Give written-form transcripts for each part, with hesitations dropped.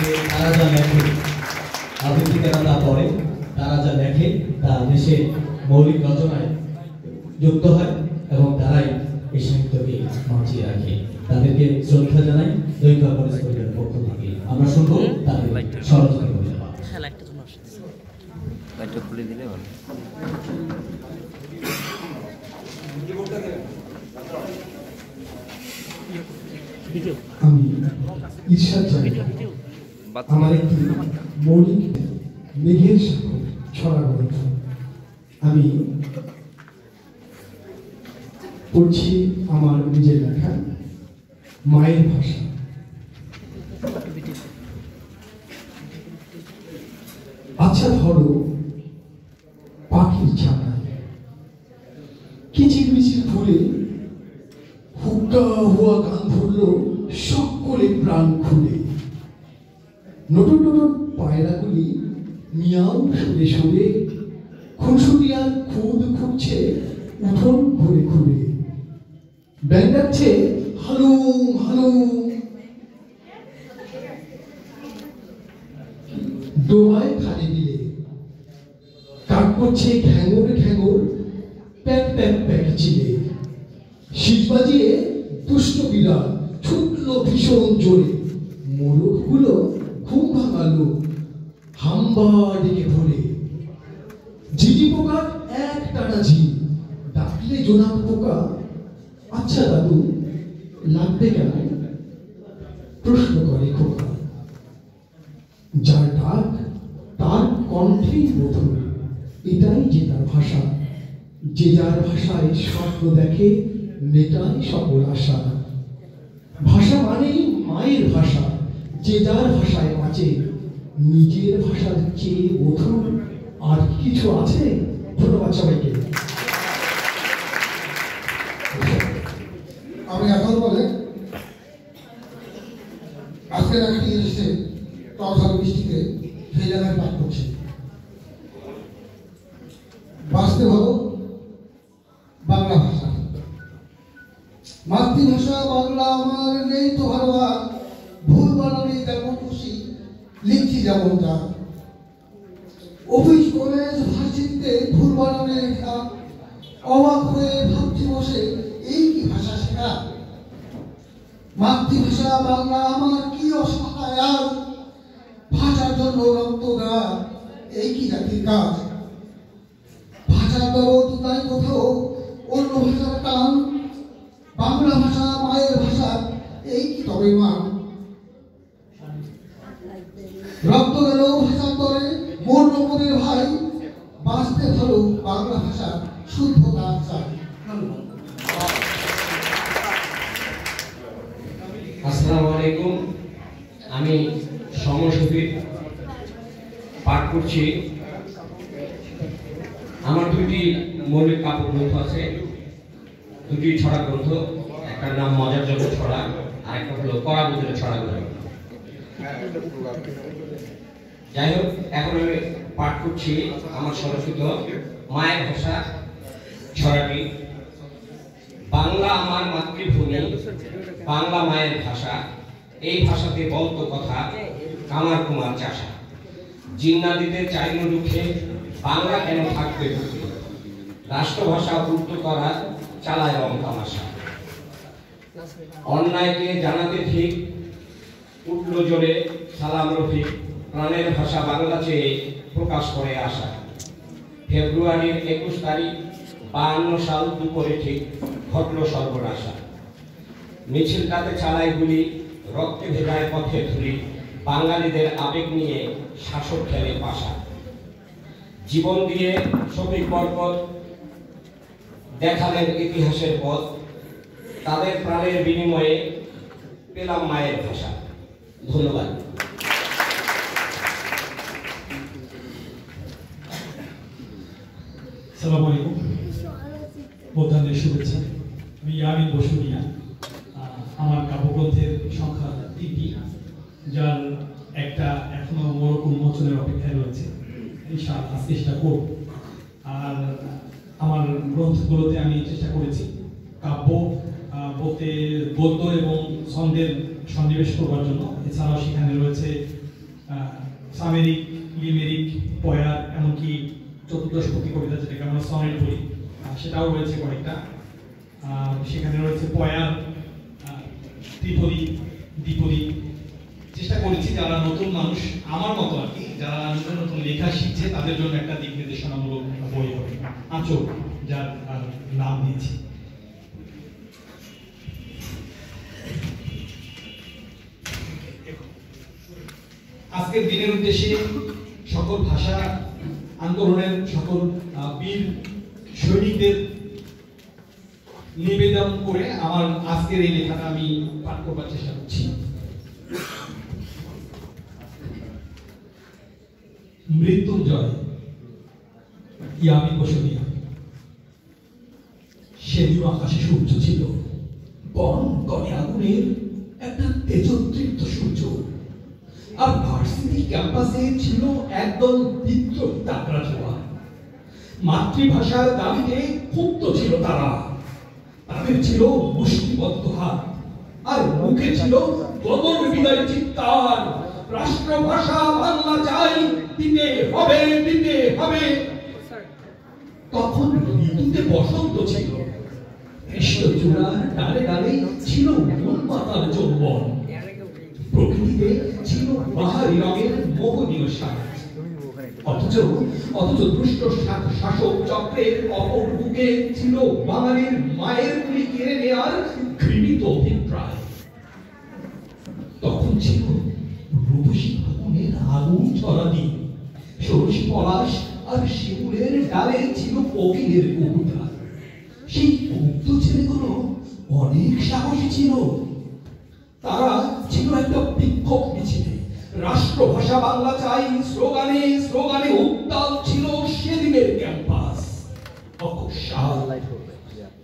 যে তারা যা লেখে আবৃত্তিকারা তা পড়ে, তারা যা লেখে তা দেশে মৌলিক রচনায় যুক্ত হয় এবং তারাই এই সাহিত্যকে বাঁচিয়ে রাখে। তাদেরকে শ্রদ্ধা জানাই দৈনিক কলেজ পরিবারের পক্ষ থেকে। আমরা শুনবো তাদের স্বরচিত কবিতা। খুলে দিলে ভালো। আমি ঈর্ষাদ জানি আমার একটি মৌলিক মেঘের সাগর ছড়া গ্রন্থ। আমি পড়ছি আমার নিজের লেখা মায়ের ভাষা। আচ্ছা ধরো পাখির ছানায় কিচিরমিচির ফুলে হুক্কা হুয়া গান ধরল সকলে প্রাণ খুলে। নতুন নতুন পায়রাগুলি মিয়াও সুরে সুরে খুনসুটিয়ার খুদ খুঁজছে উঠোন ঘুরে ঘুরে। ব্যান্ডাচ্ছে হালুম হালুম। ডোবায় খালি দিলে কাক করছে ঘ্যাঙর ঘ্যাঙর প্যাক প্যাক প্যাক চিলে। শীষ বাজিয়ে দুষ্ট বিড়াল ছুটল ভীষণ জোরে। মোরগগুলো ঘুম ভাঙালো হাম্বা ডেকে ভরে। ঝিঝি পোকার এক টানা ঝিল ডাকলে জোনাক পোকা আচ্ছা দাদু লাগবে কেন প্রশ্ন করে খোকা। যার ডাক তার কণ্ঠেই মধুর, এটাই যে তার ভাষা। যে যার ভাষায় স্বপ্ন দেখে মেটায় সকল আশা। ভাষা মানেই মায়ের ভাষা, যে যার ভাষায় বাঁচে। নিজের ভাষার চেয়ে মধুর আর কিছু আছে? ধন্যবাদ সবাইকে। আমি এখন বলে আজকের একটি ইংলিশে টসর বৃষ্টিতে সেই জায়গায় পাঠ করছি। বাঁচতে ভালো বাংলা ভাষা। মাতৃভাষা বাংলা আমার নেই তো হারবার। ভুল বানানে যেমন খুশি লিখছি যেমন যা। অফিস কলেজ ভার্সিটিতে ভুল বানানে লেখা। অবাক হয়ে ভাবছি বসে এই কি ভাষা শেখা। মাতৃভাষা বাংলা আমার কি অসহায় আজ। ভাষার জন্য রক্ত দেওয়া এই কি জাতির কাজ। ভাষার দরদ তাই কোথাও অন্য ভাষার টান। বাংলা ভাষা মায়ের ভাষা এই কি তবে মান। রক্ত গেল ভাষার তরে মোর নমনের ভাই। বাঁচতে ভালো বাংলা ভাষা শুদ্ধতা চাই। আসসালামু আলাইকুম। আমি সমশফিক পাঠ করছি। আমার দুটি মৌলিক কাব্য গ্রন্থ আছে, দুটি ছড়া গ্রন্থ। একটার নাম মজার জন্য ছড়া, আর একটা হলো কড়া বুঝলে ছড়া গ্রন্থ। যাই হোক, এখন আমি পাঠ করছি আমার স্বরচিত মায়ের ভাষা ছড়াটি। বাংলা আমার মাতৃভূমি, বাংলা মায়ের ভাষা। এই ভাষাতে বলতো কথা কামার কুমার চাষা। জিন্নাদিতে চাইল রুখে বাংলা কেন থাকবে বুকে। রাষ্ট্রভাষা উল্টো করা চালায় রং তামাশা। অন্যায়কে জানাতে ঠিক উঠল জোরে সালাম রফিক। প্রাণের ভাষা বাংলা চেয়ে প্রকাশ করে আসা। ফেব্রুয়ারির 21 তারিখ 52 সাল দুপুরে ঠিক ঘটল সর্বনাশা। মিছিলটাতে চালায় গুলি, রক্তে ভেজায় পথে ধুলি। বাঙালিদের আবেগ নিয়ে শাসক খেলে পাশা। জীবন দিয়ে শফিক বরকত দেখালেন ইতিহাসের পথ। তাদের প্রাণের বিনিময়ে পেলাম মায়ের ভাষা। ধন্যবাদ। আসসালামু আলাইকুম, মধ্যাহ্নের শুভেচ্ছা। আমি ইয়ামিন বসুনিয়া। আমার কাব্যগ্রন্থের সংখ্যা 3টি, যার একটা এখনো মোর উন্মোচনের অপেক্ষায় রয়েছে। আজকে সেটা করব। আর আমার গ্রন্থগুলোতে আমি চেষ্টা করেছি কাব্য বলতে গদ্য এবং ছন্দের সন্নিবেশ করবার জন্য। এছাড়াও সেখানে রয়েছে সামেরিক, লিমেরিক, পয়ার, এমনকি চতুর্দশপতি কবিতা যেটাকে আমরা সনেট বলি, সেটাও রয়েছে কয়েকটা। সেখানে রয়েছে পয়ার, ত্রিপদী, দ্বিপদী। চেষ্টা করেছি যারা নতুন মানুষ, আমার মতো আর কি, যারা নতুন নতুন লেখা শিখছে তাদের জন্য একটা দিক নির্দেশনামূলক বই হবে, আঁচল, যার নাম দিয়েছি। আজকের দিনের উদ্দেশ্যে সকল ভাষা আন্দোলনের সকল বীর সৈনিকদের নিবেদন করে আমার আজকের এই লেখাটা আমি পাঠ করবার চেষ্টা করছি। মৃত্যুঞ্জয়, ইয়ামিন বসুনিয়া। সেদিন আকাশে সূর্য ছিল, বন কনে আগুনের একটা তেজোদ্দীপ্ত সূর্য, আর ভার্সিটি ক্যাম্পাসে ছিল একদল বিদ্রোহী তাকড়া জওয়ান। মাতৃভাষার দাবিতে ক্ষুব্ধ ছিল তারা। তাদের ছিল মুষ্টিবদ্ধ হাত, আর মুখে ছিল গগন বিদায় চিৎকার, রাষ্ট্রভাষা বাংলা চাই, দিতে হবে, দিতে হবে। তখন ঋতুতে বসন্ত ছিল, কৃষ্ণচূড়ার ডালে ডালে ছিল মনমাতার যৌবন, প্রকৃতিতে ছিল বাহারি রঙের মোহনীয় সাজ। অথচ দুষ্ট শাসক চক্রের অপর বুকে ছিল বাঙালির মায়ের গুলি কেড়ে নেওয়ার ঘৃণিত অভিপ্রায়। তখন ছিল রূপসী ফাগুনের আগুন ছড়া দিন, ষোড়শী পলাশ আর শিমুলের ডালে ছিল কোকিলের কবুতর। সেই মুক্ত ছেলেগুলো অনেক সাহসী ছিল। তারা ছিল একটা বিক্ষোভ মিছিলে, রাষ্ট্রভাষা বাংলা চাই স্লোগানে স্লোগানে উত্তাল ছিল সেদিনের ক্যাম্পাস।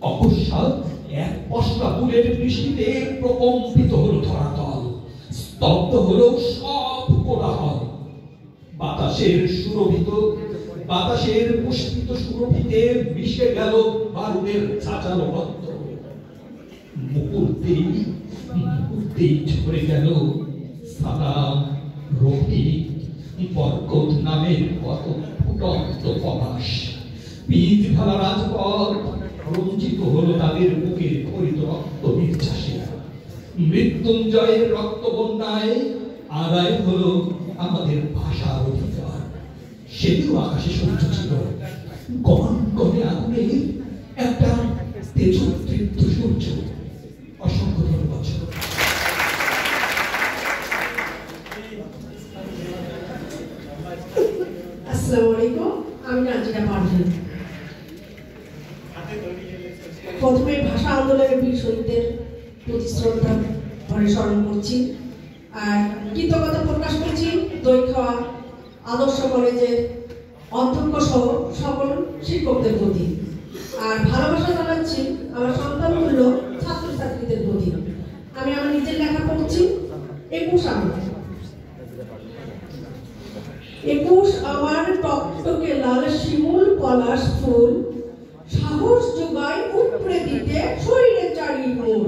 অকস্মাৎ এক পশলা বুলেট বৃষ্টিতে প্রকম্পিত হলো ধরাতল, স্তব্ধ হলো সব কোলাহল। বাতাসের পুষ্পিত সুরভিতে মিশে গেল বারুদের ঝাঁঝালো রক্ত। মুহূর্তেই ঝরে গেল সালাম, রফিক, বরকত নামের কত ফুটন্ত পলাশ। বীজ ঢালা রাজপথ রঞ্জিত হলো তাদের বুকের খরিত রক্ত নির্যাসে। মৃত্যুঞ্জয়ের রক্ত বন্যায় আদায় হলো আমাদের ভাষার অধিকার। সেদিনও আকাশে সূর্য ছিল, গণে আগুনের একটা তেজোদ্দীপ্ত সূর্য। অসংখ্য ধন্যবাদ। আসসালামু আলাইকুম, আমি নাজিরা পারভিন। প্রথমে ভাষা আন্দোলনের বীর শহীদদের প্রতি শ্রদ্ধা ভরে স্মরণ করছি, আর কৃতজ্ঞতা প্রকাশ করছি দই খাওয়া আদর্শ কলেজের অধ্যক্ষ সহ সকল শিক্ষকদের প্রতি, আর ভালোবাসা জানাচ্ছি আমার সন্তানমূল্য ছাত্রছাত্রীদের প্রতি। আমি আমার নিজের লেখা পড়ছি। 21 আমার টকটকে লাল শিমুল পলাশ ফুল, সাহস যোগায় উপড়ে দিতে শরীরে চারি মূল।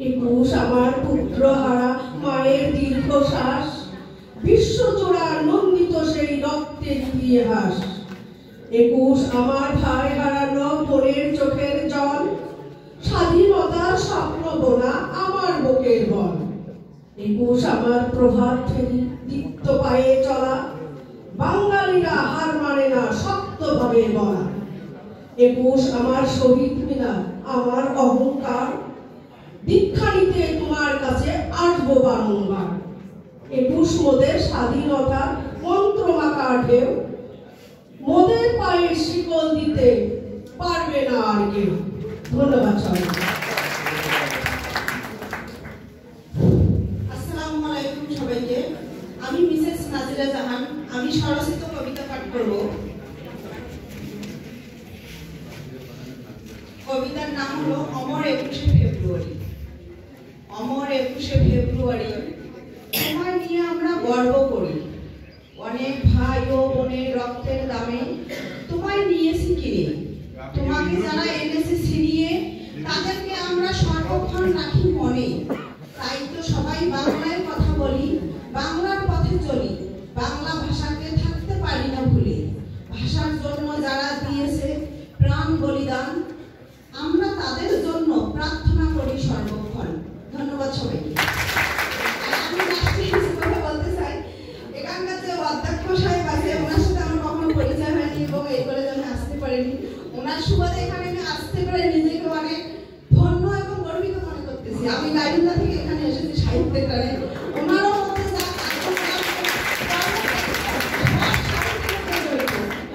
21 আমার পুত্র হারা মায়ের দীর্ঘশ্বাস, বিশ্বজোড়া নন্দিত সেই রক্তের ইতিহাস। 21 আমার ভাই হারানো বোনের চোখের জল, স্বাধীনতার স্বপ্ন বোনা আমার বুকের বল। 21 আমার প্রভাত ফেরি দীপ্ত পায়ে চলা, বাঙালিরা হার মানে না শক্তভাবে বলা। 21 আমার শহীদ মিনার আমার অহংকার, দীক্ষা নিতে তোমার কাছে আসবো বারংবার। 21 মোদের স্বাধীনতা মন্ত্রমাকা ঢেউ, মোদের পায়ে শিকল দিতে পারবে না আর কেউ। ধন্যবাদ সবাই। আসসালামু আলাইকুম সবাইকে। আমি মিসেস নাজিরা জাহান। আমি স্বরচিত কবিতা পাঠ করব। কবিতার নাম হলো অমর 21শে ফেব্রুয়ারি। অমর 21শে ফেব্রুয়ারি, তোমায় নিয়ে আমরা গর্ব করি। অনেক ভাই ও বোনের রক্তের দামে তোমায় নিয়েছি কিনে। তোমাকে যারা এনেছে ছিনিয়ে, তাদেরকে আমরা সর্বক্ষণ রাখি মনে। তাই তো সবাই বাংলায় কথা বলি, বাংলার পথে চলি, বাংলা বলিদান, আমরা তাদের জন্য প্রার্থনা করি সর্বক্ষণ। ধন্যবাদ সবাইকে। আমি লাস্টে কিছু কথা বলতে চাই। এখানকার যে অধ্যক্ষ সাহেব আছে, ওনার সাথে আমার কখনো পরিচয় হয়নি এবং এই করে আমি আসতে পারিনি। ওনার সুবাদে এখানে আমি আসতে পারে নিজেকে অনেক ধন্য এবং গর্বিত মনে করতেছি। আমি গাইবান্ধা থেকে এখানে এসেছি সাহিত্যের কারণে। ওনারও মধ্যে যা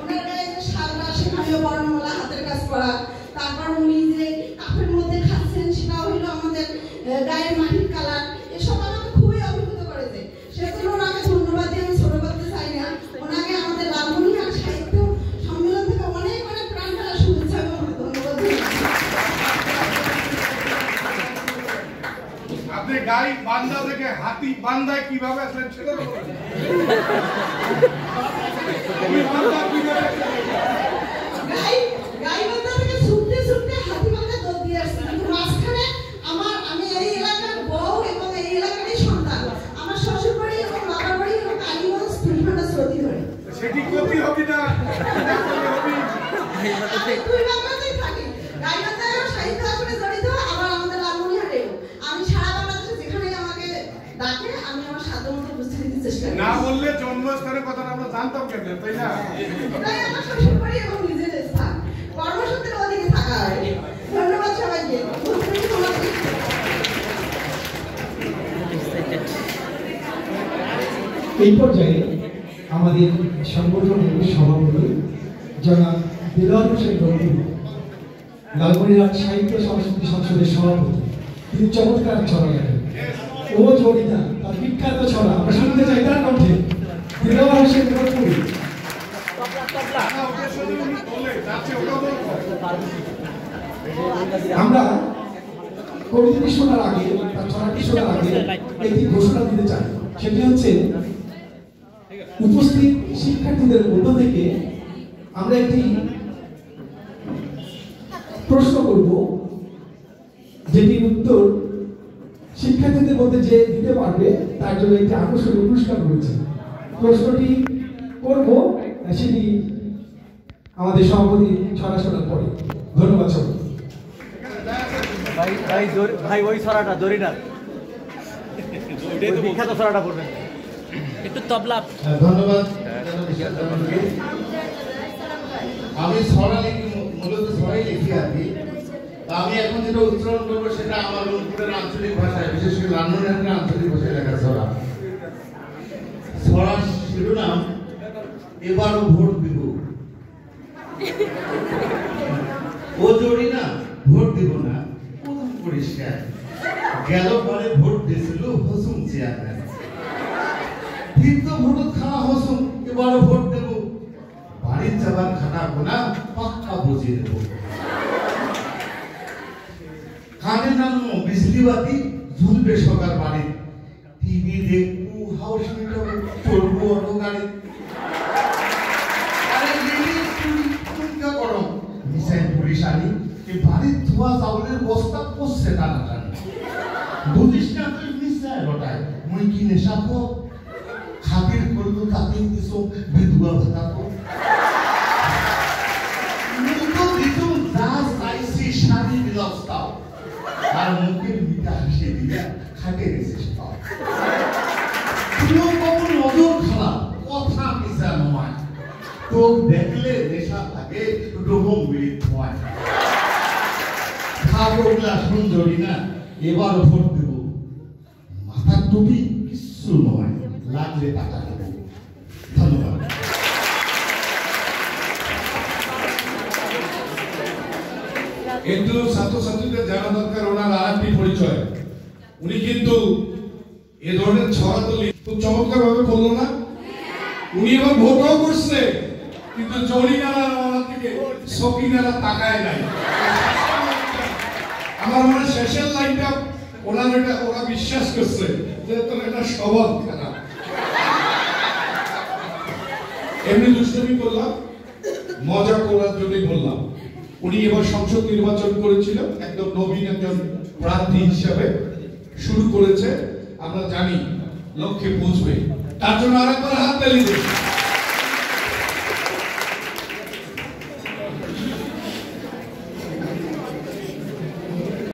ওনার গায়ে যে শালরা, সেখানেও বর্ণমালা হাতের কাজ করা, তারপর উনি যে কাপের মধ্যে খাচ্ছেন সেটাও হইলো আমাদের গায়ের মাটির কালার, এসব আমাকে খুবই অভিভূত করেছে। সেজন্য ওনাকে ধন্যবাদ দিয়ে আমি ছোট করতে চাই না। ওনাকে আমাদের লালমনিরহাট সাহিত্য সম্মেলন থেকে অনেক অনেক প্রাণ ঢালা শুভেচ্ছা এবং ধন্যবাদ দিই। আপনি গাই বান্দা থেকে হাতি বান্দায় কিভাবে আসলেন সেটা গাইবান্ধা থেকে ছুটতে ছুটতে হাতিবান্ধা দৌড় দিয়ে আসছি, কিন্তু মাঝখানে আমি এই এলাকার বউ এবং এই এলাকারই সন্তান। আমার শ্বশুর বাড়ি এবং বাবার বাড়ি হলো কালীগঞ্জ তুলভান্ডা শ্রুতি ধরে। সেটি ক্ষতি হবে না, দুই বাংলাতেই থাকি। গাইবান্ধায়ও সাহিত্য আসলে জড়িত, আবার আমাদের লালমনিরহাটেও। আমি সারা বাংলাদেশে যেখানেই আমাকে ডাকে আমি আমার সাধ্যমতো উপস্থিত দিতে চেষ্টা করি। না বললে জন্মস্থানের কথা আমরা জানতাম কেন, তাই না? তাই আমার শ্বশুর বাড়ি এবং নিজের স্থান, কর্মসূত্রে ওদিকে থাকা হয়। ধন্যবাদ সবাইকে। এই পর্যায়ে আমাদের সংগঠনের সভাপতি জনাব দিলওয়ার হোসেন রফি, লালমনিরহাট সাহিত্য সংস্কৃতি সংসদের সভাপতি, তিনি চমৎকার ছড়া লেখেন। ও জড়িতা, তার বিখ্যাত ছড়া আমরা শুনতে চাই তার কণ্ঠে। দিলওয়ার হোসেন রফি। আমরা কবিতাটি শোনার আগে, তার ছড়াটি শোনার আগে একটি ঘোষণা দিতে চাই। সেটি হচ্ছে উপস্থিত শিক্ষার্থীদের মধ্য থেকে আমরা একটি প্রশ্ন করব, যেটির উত্তর শিক্ষার্থীদের মধ্যে যে দিতে পারবে তার জন্য একটি আকর্ষণীয় পুরস্কার রয়েছে। প্রশ্নটি করব, সেটি আমাদের সভাপতি ছড়া শোনার পরে। ধন্যবাদ সবাই। ভাই ওই ছড়াটা দড়িটা বিখ্যাত ছড়াটা করবেন একটু তবলা। ধন্যবাদ। আমি ছড়া লিখি, মূলত ছড়াই লিখি আর কি। আমি এখন যেটা উচ্চারণ করবো সেটা আমার রংপুরের আঞ্চলিক ভাষায়, বিশেষ করে লালমনিরহাটের আঞ্চলিক ভাষায় লেখা ছড়া। ছড়ার শিরোনাম এবারও ভোট দিব। ও জড়ি না, ভোট দিব না, কোন পরিষ্কার। গেল পরে ভোট দিয়েছিল হসুম চেয়ারম্যান। কিন্তু ভোট খাওয়া হসুম, এবারও ভোট দেব। বাড়ির যাবার খানা গোনা পাক্কা বুঝিয়ে দেব। কানে নামো বিজলি বাতি ঝুলবে সকার বাড়ি। টিভি দেখবো, হাউস মিটাবো, চলবো অটো গাড়ি। আরে পুলিশ করো মিসাইল পুলিশ আনি, এই বাড়ির ধোয়া চাউলের বস্তা পড়ছে টানাটানি। বুঝিস না তুই মিসাইল ওটায়, মুই কি নেশা কর। খাতির করলো তাতে কিছু বিধবা ভাতা কর। শাড়ি বিলাসটাও আর মুখের মিঠা হাসি দিয়া খাটে রেছিস তাও। তুইও কখন নজর খারাপ, কথা মিশা নয়। তোক দেখলে নেশা থাকে, ডোবম বিড়ি ধোঁয়ায়। খাবলা সুন্দরী না, এবার ভোট দেব। মাথার টুপি কিচ্ছু নয়, লাগলে টাকা দেব। ধন্যবাদ। কিন্তু ছাত্রছাত্রীদের জানা দরকার ওনার আরেকটি পরিচয়। উনি কিন্তু এ ধরনের ছড়া তো খুব চমৎকার ভাবে বললো না। উনি এবার ভোটও করছে, কিন্তু জরিনারা থেকে সকিনারা তাকায় নাই। আমার মনে শেষের লাইনটা ওরা বিশ্বাস করছে যে তোর একটা স্বভাব খারাপ। এমনি দুষ্টমি করলাম, মজা করার জন্যই বললাম। উনি এবার সংসদ নির্বাচন করেছিল, একদম নবীন একজন প্রার্থী হিসাবে শুরু করেছে। আমরা জানি লক্ষ্যে পৌঁছবে, তার জন্য আরেকবার হাত তালি দিই।